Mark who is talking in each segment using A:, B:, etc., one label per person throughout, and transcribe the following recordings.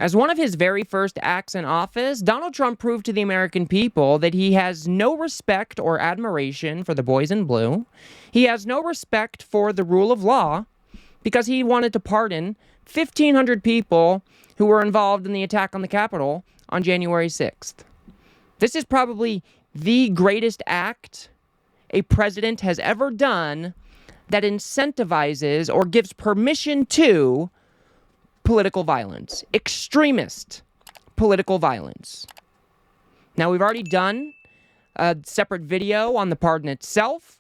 A: As one of his very first acts in office, Donald Trump proved to the American people that he has no respect or admiration for the boys in blue. He has no respect for the rule of law because he wanted to pardon 1,500 people who were involved in the attack on the Capitol on January 6th. This is probably the greatest act a president has ever done that incentivizes or gives permission to political violence, extremist political violence. Now, we've already done a separate video on the pardon itself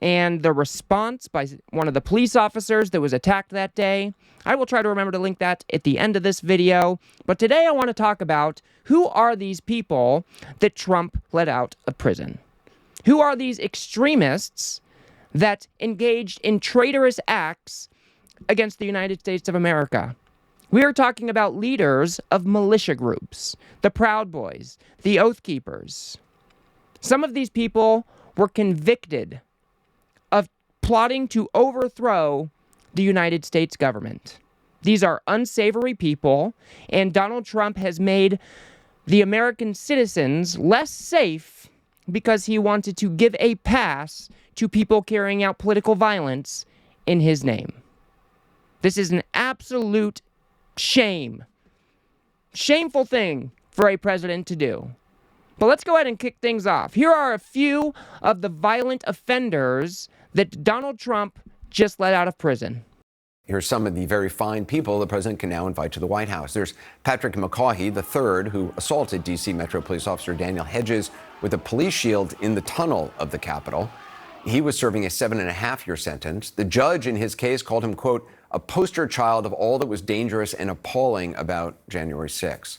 A: and the response by one of the police officers that was attacked that day. I will try to remember to link that at the end of this video. But today I want to talk about who are these people that Trump let out of prison? Who are these extremists that engaged in traitorous acts against the United States of America? We are talking about leaders of militia groups, the Proud Boys, the Oath Keepers. Some of these people were convicted of plotting to overthrow the United States government. These are unsavory people, and Donald Trump has made the American citizens less safe because he wanted to give a pass to people carrying out political violence in his name. This is an absolute shame. Shameful thing for a president to do. But let's go ahead and kick things off. Here are a few of the violent offenders that Donald Trump just let out of prison.
B: Here's some of the very fine people the president can now invite to the White House. There's Patrick McCaughey III, who assaulted D.C. Metro Police Officer Daniel Hedges with a police shield in the tunnel of the Capitol. He was serving a 7.5-year sentence. The judge in his case called him, quote, a poster child of all that was dangerous and appalling about January 6th.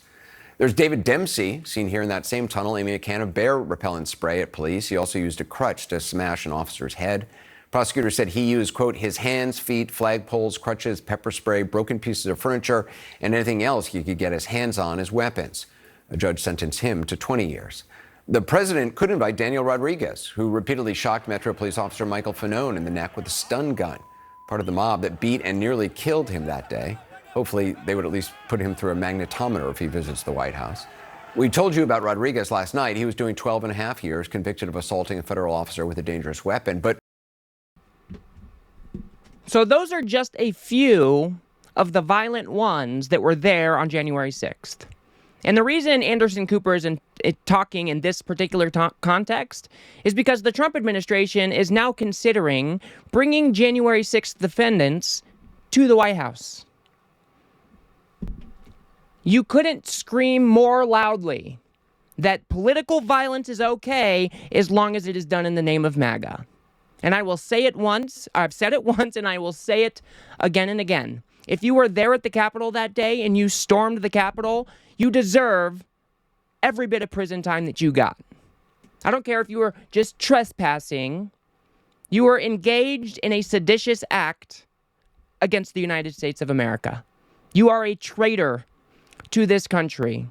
B: There's David Dempsey, seen here in that same tunnel, aiming a can of bear repellent spray at police. He also used a crutch to smash an officer's head. Prosecutors said he used, quote, his hands, feet, flagpoles, crutches, pepper spray, broken pieces of furniture, and anything else he could get his hands on as weapons. A judge sentenced him to 20 years. The president could invite Daniel Rodriguez, who repeatedly shocked Metro Police Officer Michael Fanone in the neck with a stun gun, part of the mob that beat and nearly killed him that day. Hopefully, they would at least put him through a magnetometer if he visits the White House. We told you about Rodriguez last night. He was doing 12.5 years, convicted of assaulting a federal officer with a dangerous weapon.
A: So those are just a few of the violent ones that were there on January 6th. And the reason Anderson Cooper is talking in this particular context is because the Trump administration is now considering bringing January 6th defendants to the White House. You couldn't scream more loudly that political violence is okay as long as it is done in the name of MAGA. And I will say it once, I've said it once, and I will say it again and again. If you were there at the Capitol that day and you stormed the Capitol, you deserve every bit of prison time that you got. I don't care if you were just trespassing. You were engaged in a seditious act against the United States of America. You are a traitor to this country.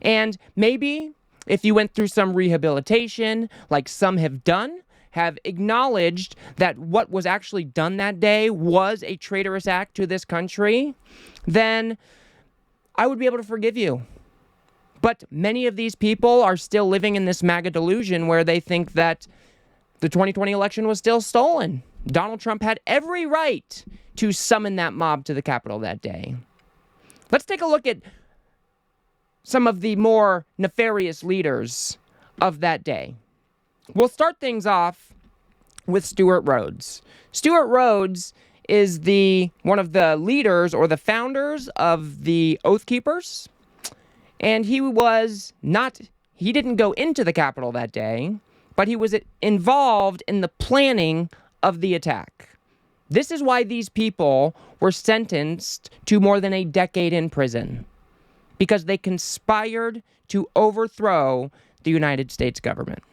A: And maybe if you went through some rehabilitation, like some have done, have acknowledged that what was actually done that day was a traitorous act to this country, then I would be able to forgive you. But many of these people are still living in this MAGA delusion where they think that the 2020 election was still stolen. Donald Trump had every right to summon that mob to the Capitol that day. Let's take a look at some of the more nefarious leaders of that day. We'll start things off with Stewart Rhodes. Stewart Rhodes is one of the leaders or the founders of the Oath Keepers. And he didn't go into the Capitol that day, but he was involved in the planning of the attack. This is why these people were sentenced to more than a decade in prison, because they conspired to overthrow the United States government.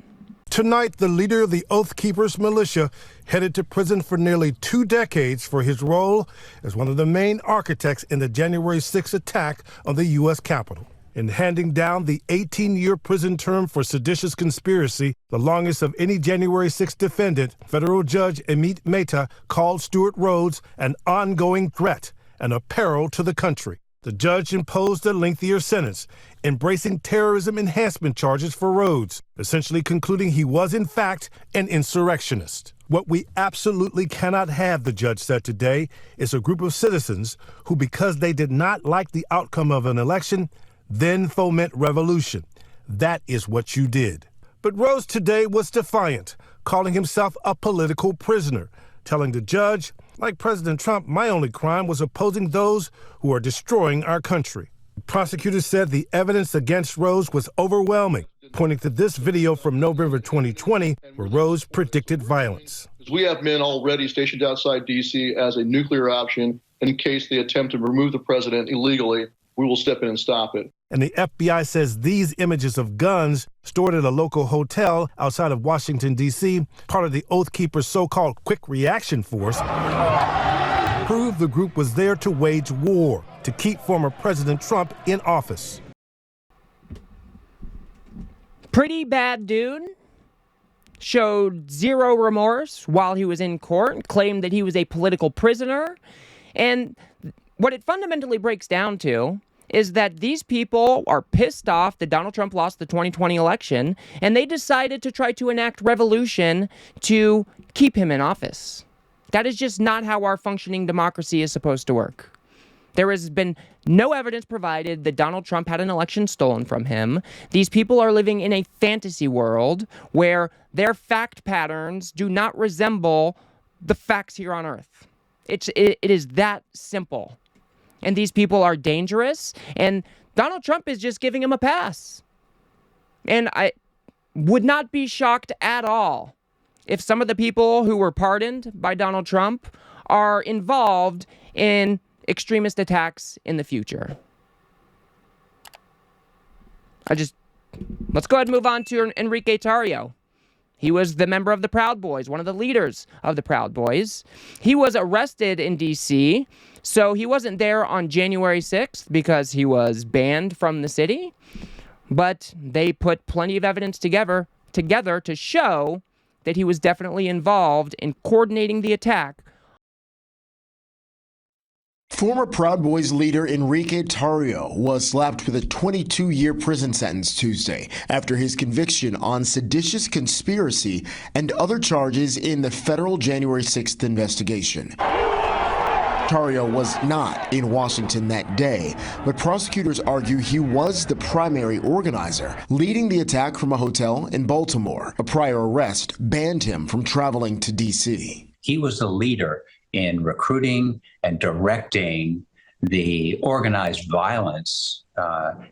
C: Tonight, the leader of the Oath Keepers militia headed to prison for nearly 2 decades for his role as one of the main architects in the January 6th attack on the U.S. Capitol. In handing down the 18-year prison term for seditious conspiracy, the longest of any January 6th defendant, federal judge Amit Mehta called Stewart Rhodes an ongoing threat and a peril to the country. The judge imposed a lengthier sentence, embracing terrorism enhancement charges for Rhodes, essentially concluding he was, in fact, an insurrectionist. What we absolutely cannot have, the judge said today, is a group of citizens who, because they did not like the outcome of an election, then foment revolution. That is what you did. But Rhodes today was defiant, calling himself a political prisoner, telling the judge, like President Trump, my only crime was opposing those who are destroying our country. Prosecutors said the evidence against Rhodes was overwhelming, pointing to this video from November 2020, where Rhodes predicted violence.
D: We have men already stationed outside D.C. as a nuclear option in case they attempt to remove the president illegally. We will step in and stop it.
C: And the FBI says these images of guns stored at a local hotel outside of Washington, D.C., part of the Oath Keepers' so-called quick reaction force, prove the group was there to wage war, to keep former President Trump in office.
A: Pretty bad dude. Showed zero remorse while he was in court, claimed that he was a political prisoner. And what it fundamentally breaks down to is that these people are pissed off that Donald Trump lost the 2020 election, and they decided to try to enact revolution to keep him in office. That is just not how our functioning democracy is supposed to work. There has been no evidence provided that Donald Trump had an election stolen from him. These people are living in a fantasy world where their fact patterns do not resemble the facts here on Earth. It is that simple. And these people are dangerous, and Donald Trump is just giving him a pass. And I would not be shocked at all if some of the people who were pardoned by Donald Trump are involved in extremist attacks in the future. Let's go ahead and move on to Enrique Tarrio. He was the member of the Proud Boys, one of the leaders of the Proud Boys. He was arrested in D.C., so he wasn't there on January 6th because he was banned from the city. But they put plenty of evidence together to show that he was definitely involved in coordinating the attack.
E: Former Proud Boys leader Enrique Tarrio was slapped with a 22-year prison sentence Tuesday after his conviction on seditious conspiracy and other charges in the federal January 6th investigation. Tarrio was not in Washington that day, but prosecutors argue he was the primary organizer, leading the attack from a hotel in Baltimore. A prior arrest banned him from traveling to D.C.
F: He was the leader in recruiting and directing the organized violence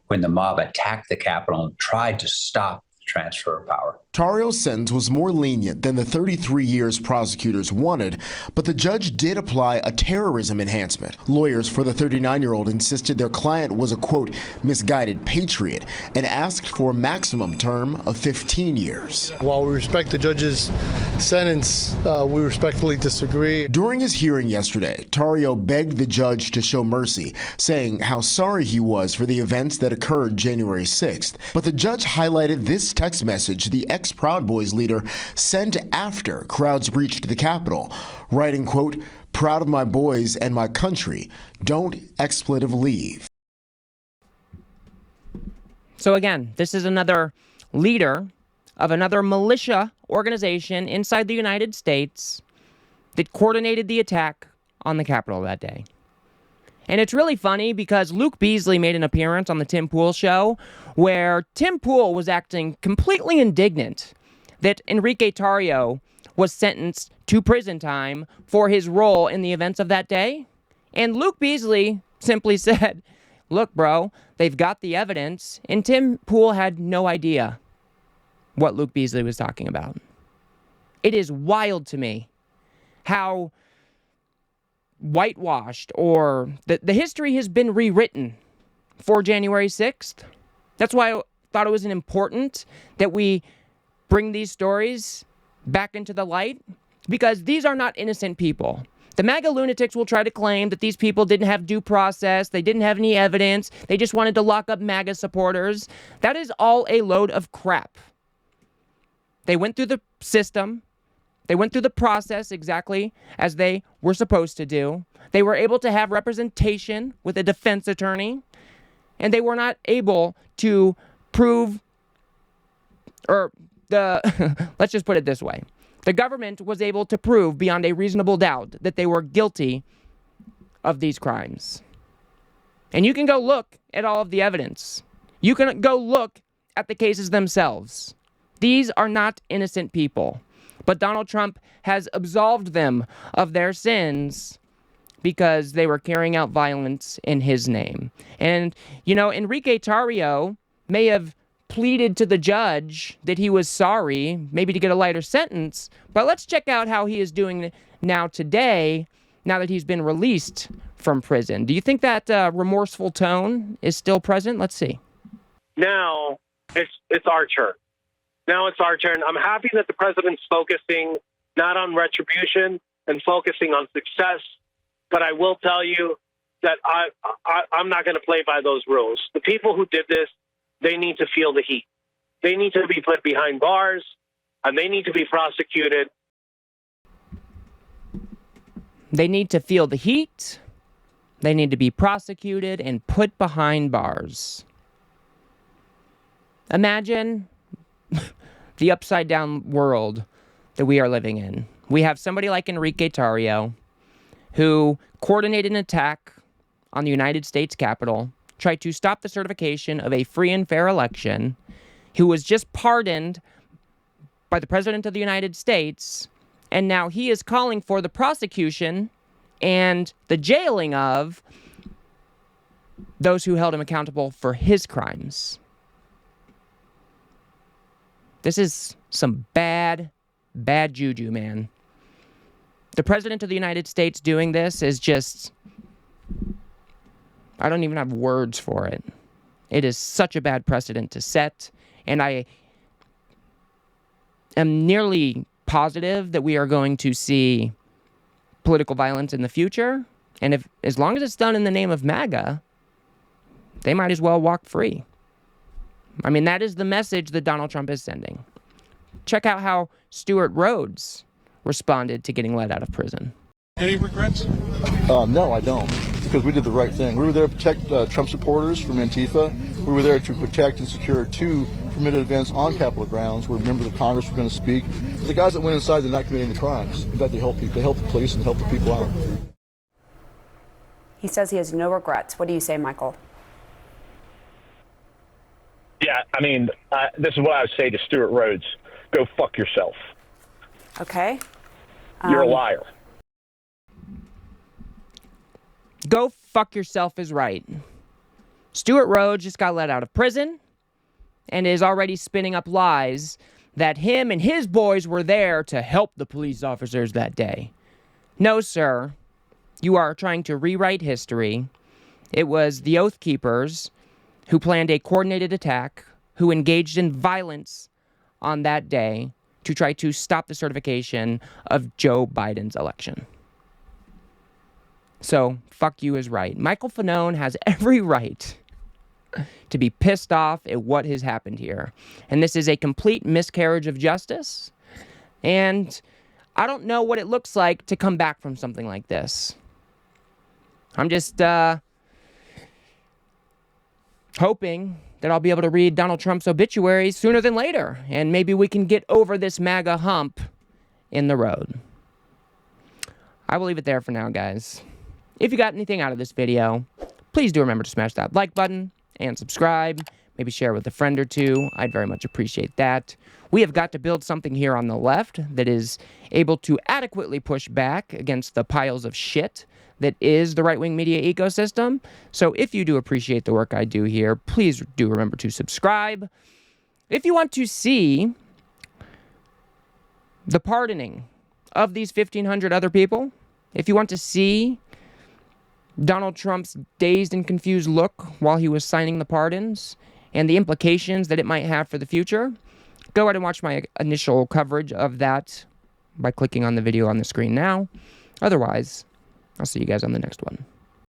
F: when the mob attacked the Capitol and tried to stop the transfer of power.
E: Tarrio's sentence was more lenient than the 33 years prosecutors wanted, but the judge did apply a terrorism enhancement. Lawyers for the 39-year-old insisted their client was a, quote, misguided patriot and asked for a maximum term of 15 years.
G: While we respect the judge's sentence, we respectfully disagree.
E: During his hearing yesterday, Tarrio begged the judge to show mercy, saying how sorry he was for the events that occurred January 6th. But the judge highlighted this text message the ex-Proud Boys leader sent after crowds breached the Capitol, writing, quote, proud of my boys and my country. Don't expletive leave.
A: So again, this is another leader of another militia organization inside the United States that coordinated the attack on the Capitol that day. And it's really funny because Luke Beasley made an appearance on the Tim Pool show where Tim Pool was acting completely indignant that Enrique Tarrio was sentenced to prison time for his role in the events of that day. And Luke Beasley simply said, look, bro, they've got the evidence. And Tim Pool had no idea what Luke Beasley was talking about. It is wild to me how whitewashed or the history has been rewritten for January 6th. That's why I thought it was important that we bring these stories back into the light, because these are not innocent people. The MAGA lunatics will try to claim that these people didn't have due process, they didn't have any evidence, they just wanted to lock up MAGA supporters. That is all a load of crap. They went through the system, They went through the process exactly as they were supposed to do. They were able to have representation with a defense attorney, and they were not able to prove, or let's just put it this way. The government was able to prove beyond a reasonable doubt that they were guilty of these crimes. And you can go look at all of the evidence. You can go look at the cases themselves. These are not innocent people. But Donald Trump has absolved them of their sins because they were carrying out violence in his name. And, Enrique Tarrio may have pleaded to the judge that he was sorry, maybe to get a lighter sentence, but let's check out how he is doing now today, now that he's been released from prison. Do you think that remorseful tone is still present? Let's see.
H: Now it's our turn. Now it's our turn. I'm happy that the president's focusing not on retribution and focusing on success, but I will tell you that I'm not going to play by those rules. The people who did this, they need to feel the heat. They need to be put behind bars, and they need to be prosecuted.
A: They need to feel the heat. They need to be prosecuted and put behind bars. Imagine the upside-down world that we are living in. We have somebody like Enrique Tarrio, who coordinated an attack on the United States Capitol, tried to stop the certification of a free and fair election, who was just pardoned by the President of the United States, and now he is calling for the prosecution and the jailing of those who held him accountable for his crimes. This is some bad juju, man. The President of the United States doing this is just... I don't even have words for it. It is such a bad precedent to set, and I am nearly positive that we are going to see political violence in the future, and as long as it's done in the name of MAGA, they might as well walk free. I mean, that is the message that Donald Trump is sending. Check out how Stewart Rhodes responded to getting let out of prison.
I: Any regrets?
J: No, I don't. Because we did the right thing. We were there to protect Trump supporters from Antifa. We were there to protect and secure 2 permitted events on Capitol grounds where members of Congress were going to speak. The guys that went inside did not commit any crimes. In fact, they helped people. They helped the police and helped the people out.
K: He says he has no regrets. What do you say, Michael?
L: Yeah, I mean, this is what I would say to Stewart Rhodes. Go fuck yourself.
K: Okay.
L: You're a liar.
A: Go fuck yourself is right. Stewart Rhodes just got let out of prison and is already spinning up lies that him and his boys were there to help the police officers that day. No, sir. You are trying to rewrite history. It was the Oath Keepers who planned a coordinated attack, who engaged in violence on that day to try to stop the certification of Joe Biden's election. So, fuck you is right. Michael Fanone has every right to be pissed off at what has happened here. And this is a complete miscarriage of justice. And I don't know what it looks like to come back from something like this. I'm just hoping that I'll be able to read Donald Trump's obituary sooner than later. And maybe we can get over this MAGA hump in the road. I will leave it there for now, guys. If you got anything out of this video, please do remember to smash that like button and subscribe. Maybe share with a friend or two. I'd very much appreciate that. We have got to build something here on the left that is able to adequately push back against the piles of shit that is the right-wing media ecosystem. So if you do appreciate the work I do here, please do remember to subscribe. If you want to see the pardoning of these 1,500 other people, if you want to see Donald Trump's dazed and confused look while he was signing the pardons and the implications that it might have for the future, go ahead and watch my initial coverage of that by clicking on the video on the screen now. Otherwise, I'll see you guys on the next one.